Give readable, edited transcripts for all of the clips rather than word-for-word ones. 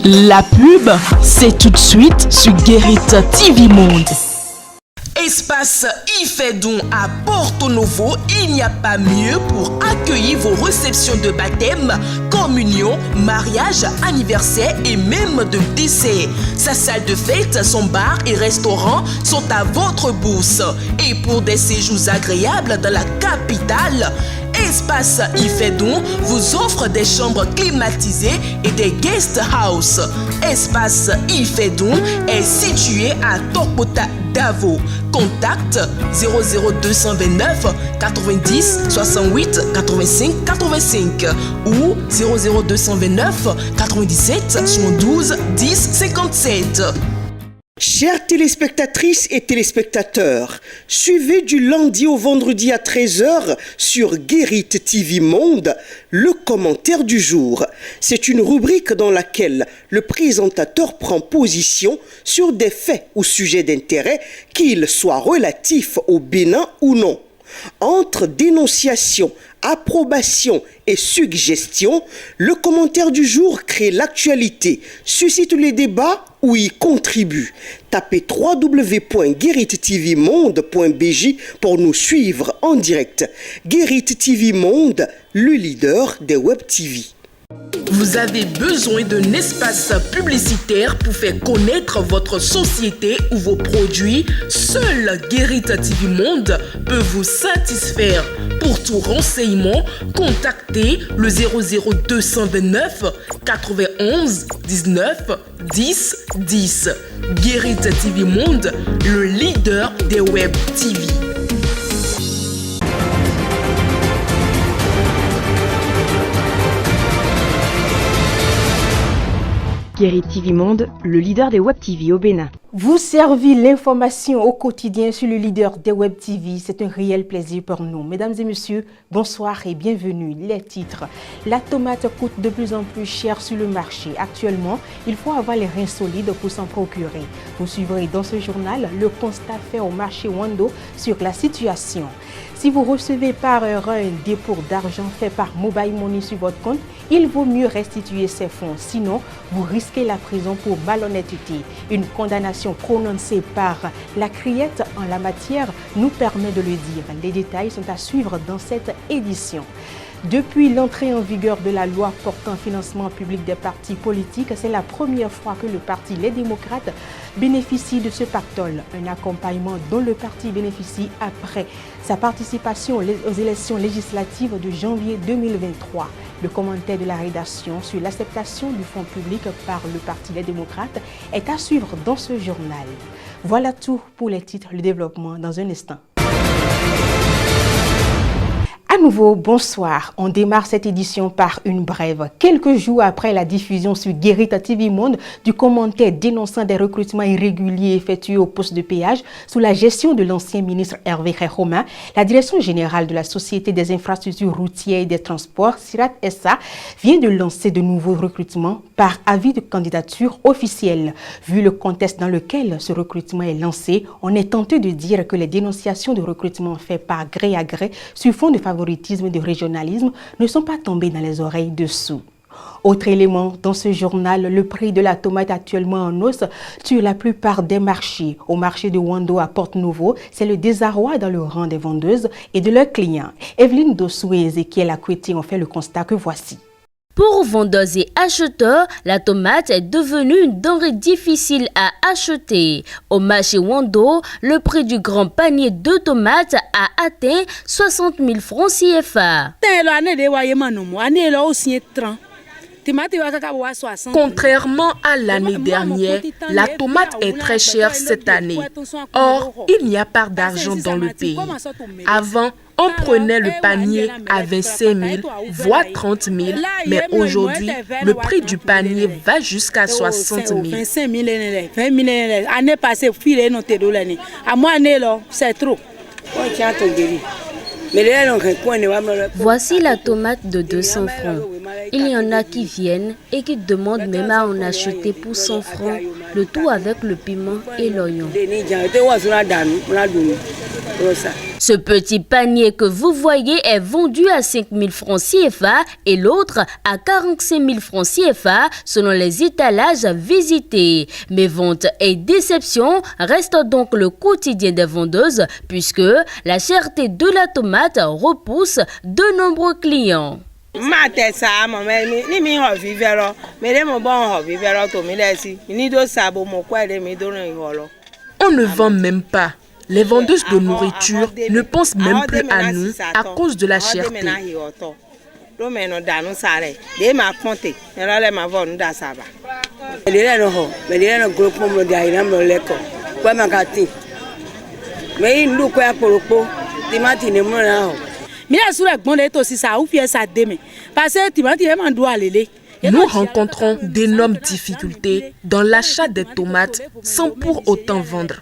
La pub, c'est tout de suite sur Guérit TV Monde. Espace Ifedon à Porto Novo, il n'y a pas mieux pour accueillir vos réceptions de baptême, communion, mariage, anniversaire et même de décès. Sa salle de fête, son bar et restaurant sont à votre bourse. Et pour des séjours agréables dans la capitale, Espace Ifedon vous offre des chambres climatisées et des guest house. Espace Ifedon est situé à Tokota Davo. Contact 00229 90 68 85 85 ou 00229 97 72 10 57. Chères téléspectatrices et téléspectateurs, suivez du lundi au vendredi à 13h sur Guérit TV Monde le commentaire du jour. C'est une rubrique dans laquelle le présentateur prend position sur des faits ou sujets d'intérêt, qu'ils soient relatifs au Bénin ou non. Entre dénonciation, approbation et suggestion, le commentaire du jour crée l'actualité, suscite les débats ou y contribue. Tapez www.guéritvmonde.bj pour nous suivre en direct. Guérit TV Monde, le leader des Web TV. Vous avez besoin d'un espace publicitaire pour faire connaître votre société ou vos produits? Seul Guérit TV Monde peut vous satisfaire. Pour tout renseignement, contactez le 00229 91 19 10 10. Guérit TV Monde, le leader des Web TV. Guérit TV Monde, le leader des Web TV au Bénin. Vous servez l'information au quotidien sur le leader des Web TV. C'est un réel plaisir pour nous. Mesdames et messieurs, bonsoir et bienvenue. Les titres. La tomate coûte de plus en plus cher sur le marché. Actuellement, il faut avoir les reins solides pour s'en procurer. Vous suivrez dans ce journal le constat fait au marché Wando sur la situation. Si vous recevez par erreur un dépôt d'argent fait par Mobile Money sur votre compte, il vaut mieux restituer ces fonds. Sinon, vous risquez la prison pour malhonnêteté. Une condamnation prononcée par la criette en la matière nous permet de le dire. Les détails sont à suivre dans cette édition. Depuis l'entrée en vigueur de la loi portant financement public des partis politiques, c'est la première fois que le parti Les Démocrates bénéficie de ce pactole, un accompagnement dont le parti bénéficie après sa participation aux élections législatives de janvier 2023. Le commentaire de la rédaction sur l'acceptation du fonds public par le parti Les Démocrates est à suivre dans ce journal. Voilà tout pour les titres, le développement dans un instant. À nouveau, bonsoir. On démarre cette édition par une brève. Quelques jours après la diffusion sur Guérit TV Monde du commentaire dénonçant des recrutements irréguliers effectués au poste de péage sous la gestion de l'ancien ministre Hervé Romain, la direction générale de la Société des infrastructures routières et des transports, SIRAT SA, vient de lancer de nouveaux recrutements par avis de candidature officielle. Vu le contexte dans lequel ce recrutement est lancé, on est tenté de dire que les dénonciations de recrutement faites par gré à gré sur fond de favoritisme et de régionalisme ne sont pas tombées dans les oreilles dessous. Autre élément dans ce journal, le prix de la tomate actuellement en hausse sur la plupart des marchés. Au marché de Wando à Porto-Novo, c'est le désarroi dans le rang des vendeuses et de leurs clients. Evelyne Dossou et Ezekiel Akweti ont fait le constat que voici. Pour vendeurs et acheteurs, la tomate est devenue une denrée difficile à acheter. Au marché Wando, le prix du grand panier de tomates a atteint 60 000 francs CFA. Contrairement à l'année dernière, la tomate est très chère cette année. Or, il n'y a pas d'argent dans le pays. Avant, on prenait le panier à 25 000, voire 30 000, mais aujourd'hui, le prix du panier va jusqu'à 60 000. C'est trop. Voici la tomate de 200 francs. Il y en a qui viennent et qui demandent même à en acheter pour 100 francs. le tout avec le piment et l'oignon. Ce petit panier que vous voyez est vendu à 5 000 francs CFA et l'autre à 45 000 francs CFA selon les étalages visités. Mais ventes et déceptions restent donc le quotidien des vendeuses puisque la cherté de la tomate repousse de nombreux clients. On ne vend même pas. Les vendeuses de nourriture ne pensent même plus à nous à cause de la cherté. Nous rencontrons d'énormes difficultés dans l'achat des tomates sans pour autant vendre.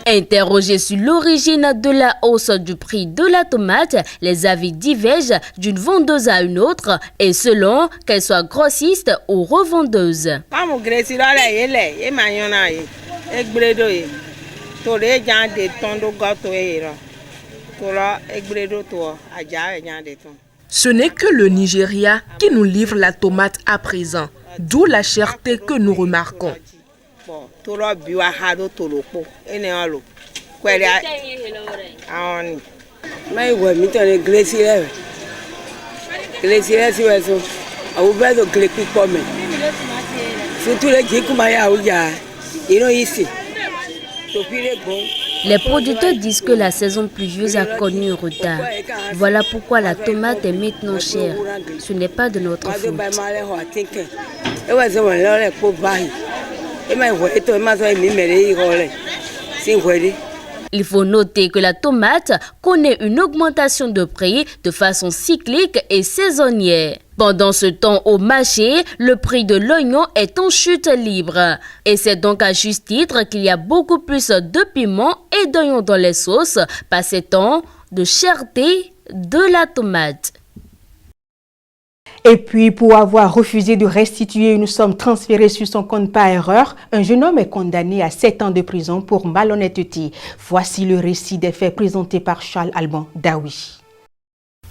Interrogés sur l'origine de la hausse du prix de la tomate, les avis divergent d'une vendeuse à une autre et selon qu'elle soit grossiste ou revendeuse. Ce n'est que le Nigeria qui nous livre la tomate à présent, d'où la cherté que nous remarquons. Les producteurs disent que la saison pluvieuse a connu un retard. Voilà pourquoi la tomate est maintenant chère. Ce n'est pas de notre faute. Il faut noter que la tomate connaît une augmentation de prix de façon cyclique et saisonnière. Pendant ce temps au marché, le prix de l'oignon est en chute libre. Et c'est donc à juste titre qu'il y a beaucoup plus de piment et d'oignons dans les sauces par ces temps de cherté de la tomate. Et puis, pour avoir refusé de restituer une somme transférée sur son compte par erreur, un jeune homme est condamné à 7 ans de prison pour malhonnêteté. Voici le récit des faits présentés par Charles Alban Daoui.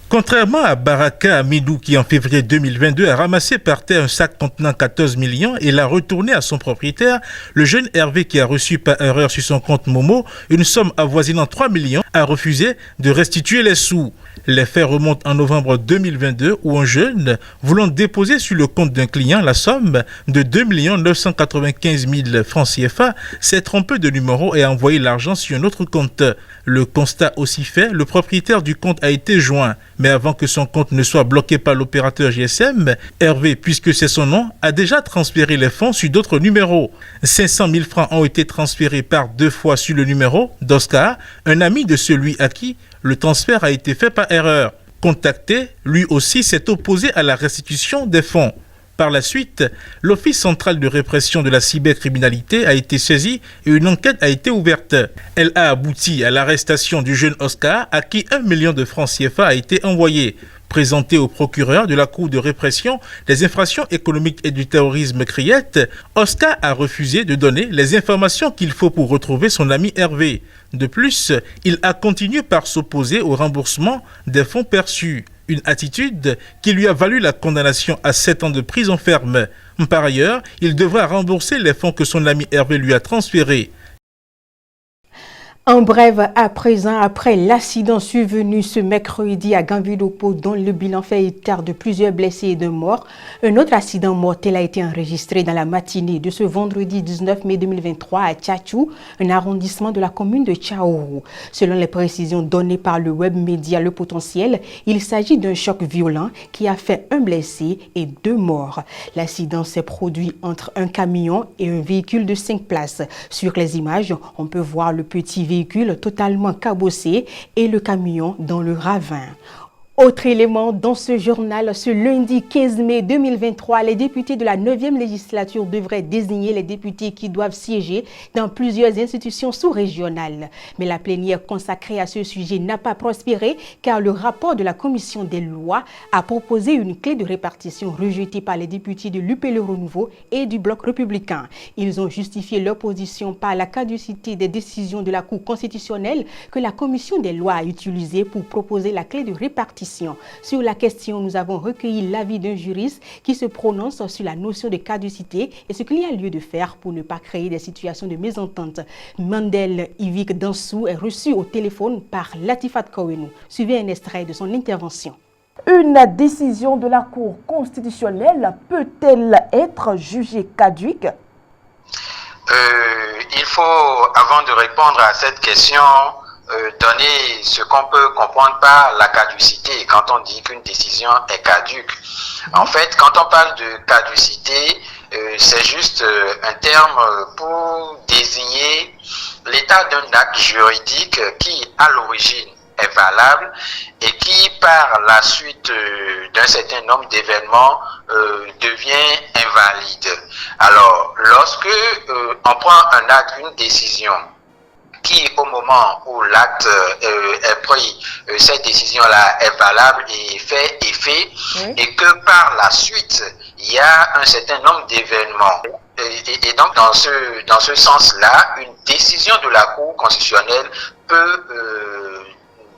Contrairement à Baraka Amidou qui en février 2022 a ramassé par terre un sac contenant 14 millions et l'a retourné à son propriétaire, le jeune Hervé qui a reçu par erreur sur son compte Momo une somme avoisinant 3 millions a refusé de restituer les sous. Les faits remontent en novembre 2022 où un jeune, voulant déposer sur le compte d'un client la somme de 2 995 000 francs CFA, s'est trompé de numéro et a envoyé l'argent sur un autre compte. Le constat aussi fait, le propriétaire du compte a été joint. Mais avant que son compte ne soit bloqué par l'opérateur GSM, Hervé, puisque c'est son nom, a déjà transféré les fonds sur d'autres numéros. 500 000 francs ont été transférés par 2 fois sur le numéro d'Oscar, un ami de celui à qui le transfert a été fait par erreur. Contacté, lui aussi s'est opposé à la restitution des fonds. Par la suite, l'Office central de répression de la cybercriminalité a été saisi et une enquête a été ouverte. Elle a abouti à l'arrestation du jeune Oscar à qui 1 million de francs CFA a été envoyé. Présenté au procureur de la Cour de répression des infractions économiques et du terrorisme Criette, Oscar a refusé de donner les informations qu'il faut pour retrouver son ami Hervé. De plus, il a continué par s'opposer au remboursement des fonds perçus. Une attitude qui lui a valu la condamnation à 7 ans de prison ferme. Par ailleurs, il devra rembourser les fonds que son ami Hervé lui a transférés. En bref, à présent, après l'accident survenu ce mercredi à Ganvidopo, dont le bilan fait état de plusieurs blessés et de morts, un autre accident mortel a été enregistré dans la matinée de ce vendredi 19 mai 2023 à Tchatchou, un arrondissement de la commune de Tchaourou. Selon les précisions données par le web média Le Potentiel, il s'agit d'un choc violent qui a fait un blessé et 2 morts. L'accident s'est produit entre un camion et un véhicule de 5 places. Sur les images, on peut voir le petit véhicule totalement cabossé et le camion dans le ravin. Autre élément dans ce journal, ce lundi 15 mai 2023, les députés de la 9e législature devraient désigner les députés qui doivent siéger dans plusieurs institutions sous-régionales. Mais la plénière consacrée à ce sujet n'a pas prospéré car le rapport de la commission des lois a proposé une clé de répartition rejetée par les députés de l'UP Le Renouveau et du Bloc républicain. Ils ont justifié leur position par la caducité des décisions de la Cour constitutionnelle que la commission des lois a utilisée pour proposer la clé de répartition. Sur la question, nous avons recueilli l'avis d'un juriste qui se prononce sur la notion de caducité et ce qu'il y a lieu de faire pour ne pas créer des situations de mésentente. Mandel Ivik Dansou est reçu au téléphone par Latifat Kouenou. Suivez un extrait de son intervention. Une décision de la Cour constitutionnelle peut-elle être jugée caduque? Il faut, avant de répondre à cette question, donner ce qu'on peut comprendre par la caducité quand on dit qu'une décision est caduque. En fait, quand on parle de caducité, c'est juste un terme pour désigner l'état d'un acte juridique qui, à l'origine, est valable et qui, par la suite d'un certain nombre d'événements, devient invalide. Alors, lorsque on prend un acte, une décision, qui au moment où l'acte est pris, cette décision-là est valable et fait effet, et que par la suite, il y a un certain nombre d'événements. Et donc, dans ce sens-là, une décision de la Cour constitutionnelle peut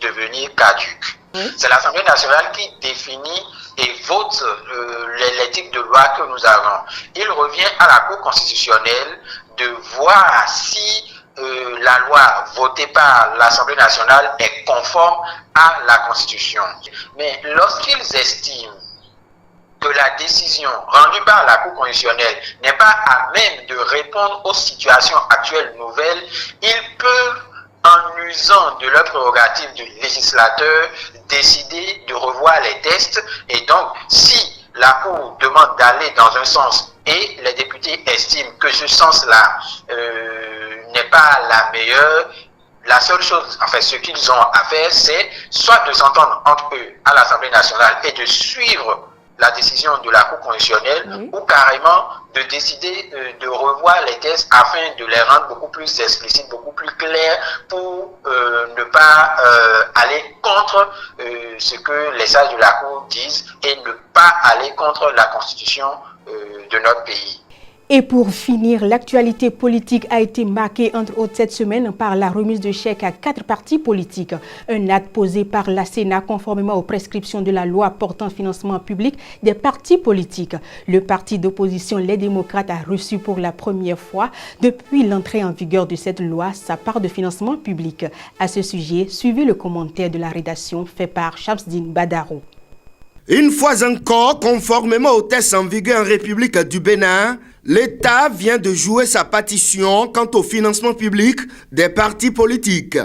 devenir caduque. C'est l'Assemblée nationale qui définit et vote les types de loi que nous avons. Il revient à la Cour constitutionnelle de voir si la loi votée par l'Assemblée nationale est conforme à la Constitution. Mais lorsqu'ils estiment que la décision rendue par la Cour constitutionnelle n'est pas à même de répondre aux situations actuelles nouvelles, ils peuvent, en usant de leur prérogative de législateur, décider de revoir les textes. Et donc, si la Cour demande d'aller dans un sens et les députés estiment que ce sens-là n'est pas la meilleure, la seule chose, en fait, ce qu'ils ont à faire, c'est soit de s'entendre entre eux à l'Assemblée nationale et de suivre la décision de la Cour constitutionnelle, ou carrément de décider de revoir les textes afin de les rendre beaucoup plus explicites, beaucoup plus clairs pour ne pas aller contre ce que les sages de la Cour disent et ne pas aller contre la Constitution de notre pays. Et pour finir, l'actualité politique a été marquée entre autres cette semaine par la remise de chèques à 4 partis politiques. Un acte posé par la Sénat conformément aux prescriptions de la loi portant financement public des partis politiques. Le parti d'opposition Les Démocrates a reçu pour la première fois depuis l'entrée en vigueur de cette loi sa part de financement public. À ce sujet, suivez le commentaire de la rédaction fait par Shamsdine Badaro. Une fois encore, conformément aux textes en vigueur en République du Bénin, l'État vient de jouer sa partition quant au financement public des partis politiques.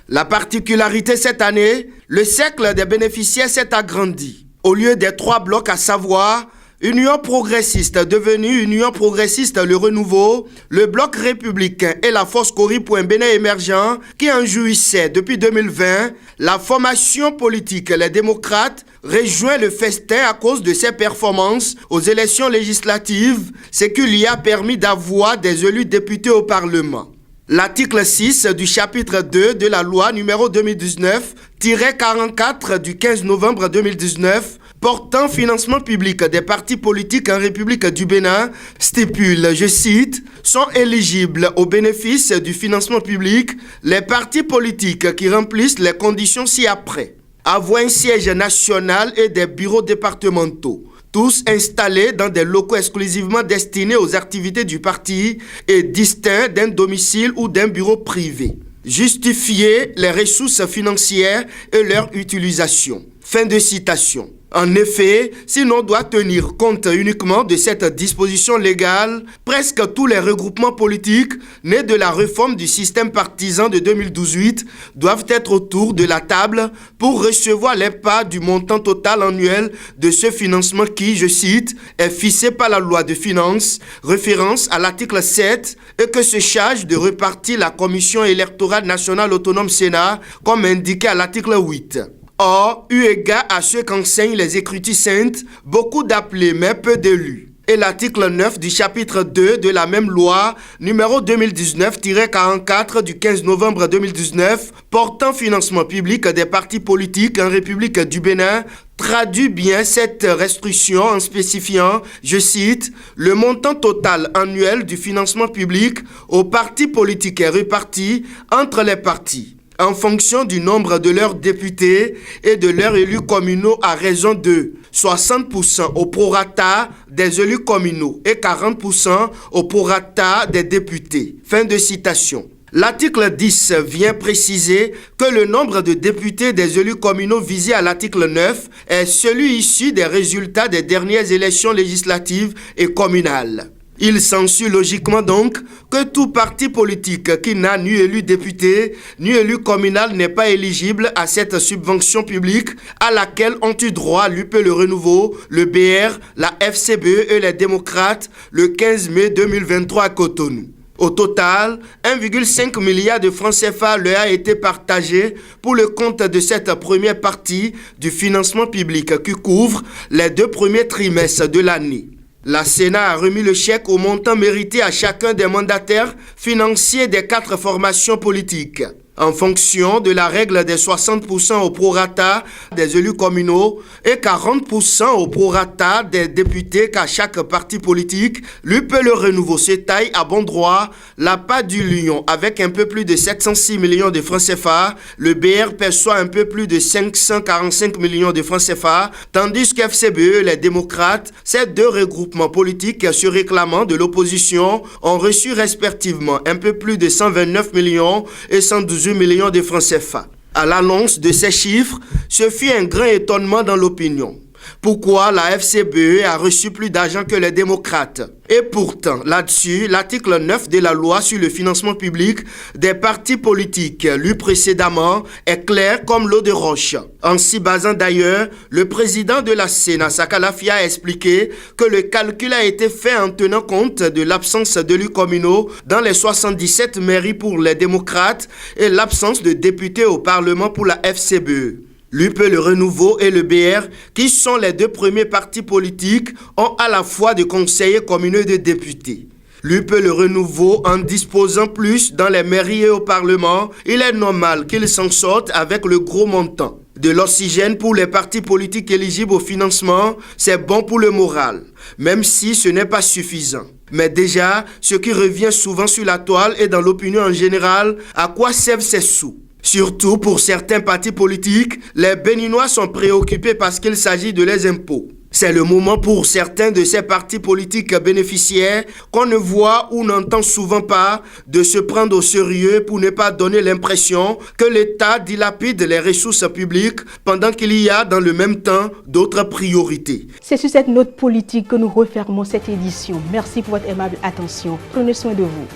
La particularité cette année, le cercle des bénéficiaires s'est agrandi. Au lieu des 3 blocs, à savoir Union progressiste devenue Union progressiste Le Renouveau, le Bloc républicain et la Force Cori pour un Bénin émergent qui en jouissait depuis 2020, la formation politique Les Démocrates rejoint le festin à cause de ses performances aux élections législatives, ce qui lui a permis d'avoir des élus députés au Parlement. L'article 6 du chapitre 2 de la loi numéro 2019-44 du 15 novembre 2019 portant financement public des partis politiques en République du Bénin stipule, je cite, sont éligibles au bénéfice du financement public les partis politiques qui remplissent les conditions ci-après. Avoir un siège national et des bureaux départementaux, tous installés dans des locaux exclusivement destinés aux activités du parti et distincts d'un domicile ou d'un bureau privé. Justifier les ressources financières et leur utilisation. Fin de citation. En effet, si l'on doit tenir compte uniquement de cette disposition légale, presque tous les regroupements politiques nés de la réforme du système partisan de 2018 doivent être autour de la table pour recevoir les parts du montant total annuel de ce financement qui, je cite, est fixé par la loi de finances, référence à l'article 7, et que se charge de repartir la Commission électorale nationale autonome Sénat, comme indiqué à l'article 8. Or, eu égard à ce qu'enseignent les Écritures saintes, beaucoup d'appelés mais peu d'élus. Et l'article 9 du chapitre 2 de la même loi, numéro 2019-44 du 15 novembre 2019, portant financement public des partis politiques en République du Bénin, traduit bien cette restriction en spécifiant, je cite, « Le montant total annuel du financement public aux partis politiques est réparti entre les partis en fonction du nombre de leurs députés et de leurs élus communaux à raison de 60% au prorata des élus communaux et 40% au prorata des députés. » Fin de citation. L'article 10 vient préciser que le nombre de députés des élus communaux visés à l'article 9 est celui issu des résultats des dernières élections législatives et communales. Il s'ensuit logiquement donc que tout parti politique qui n'a ni élu député ni élu communal n'est pas éligible à cette subvention publique à laquelle ont eu droit l'UP Le Renouveau, le BR, la FCBE et les démocrates le 15 mai 2023 à Cotonou. Au total, 1,5 milliard de francs CFA leur a été partagé pour le compte de cette première partie du financement public qui couvre les 2 premiers trimestres de l'année. La Sénat a remis le chèque au montant mérité à chacun des mandataires financiers des 4 formations politiques. En fonction de la règle des 60% au prorata des élus communaux et 40% au prorata des députés qu'à chaque parti politique, l'UP Le Renouveau se taille à bon droit la part du lion avec un peu plus de 706 millions de francs CFA, le BR perçoit un peu plus de 545 millions de francs CFA, tandis qu'FCBE, les démocrates, ces 2 regroupements politiques se réclamant de l'opposition, ont reçu respectivement un peu plus de 129 millions et 112 millions de francs CFA. À l'annonce de ces chiffres, ce fut un grand étonnement dans l'opinion. Pourquoi la FCBE a reçu plus d'argent que les démocrates? Et pourtant, là-dessus, l'article 9 de la loi sur le financement public des partis politiques, lu précédemment, est clair comme l'eau de roche. En s'y basant d'ailleurs, le président de la Sénat, Sakalafia, a expliqué que le calcul a été fait en tenant compte de l'absence d'élus communaux dans les 77 mairies pour les démocrates et l'absence de députés au Parlement pour la FCBE. L'UP Le Renouveau et le BR, qui sont les 2 premiers partis politiques, ont à la fois des conseillers communaux et des députés. L'UP Le Renouveau en disposant plus dans les mairies et au Parlement, il est normal qu'ils s'en sortent avec le gros montant. De l'oxygène pour les partis politiques éligibles au financement, c'est bon pour le moral, même si ce n'est pas suffisant. Mais déjà, ce qui revient souvent sur la toile et dans l'opinion en général, à quoi servent ces sous? Surtout pour certains partis politiques, les Béninois sont préoccupés parce qu'il s'agit de leurs impôts. C'est le moment pour certains de ces partis politiques bénéficiaires qu'on ne voit ou n'entend souvent pas de se prendre au sérieux pour ne pas donner l'impression que l'État dilapide les ressources publiques pendant qu'il y a dans le même temps d'autres priorités. C'est sur cette note politique que nous refermons cette édition. Merci pour votre aimable attention. Prenez soin de vous.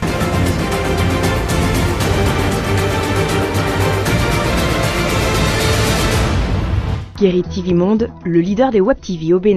Guérit TV Monde, le leader des Web TV au Bénin.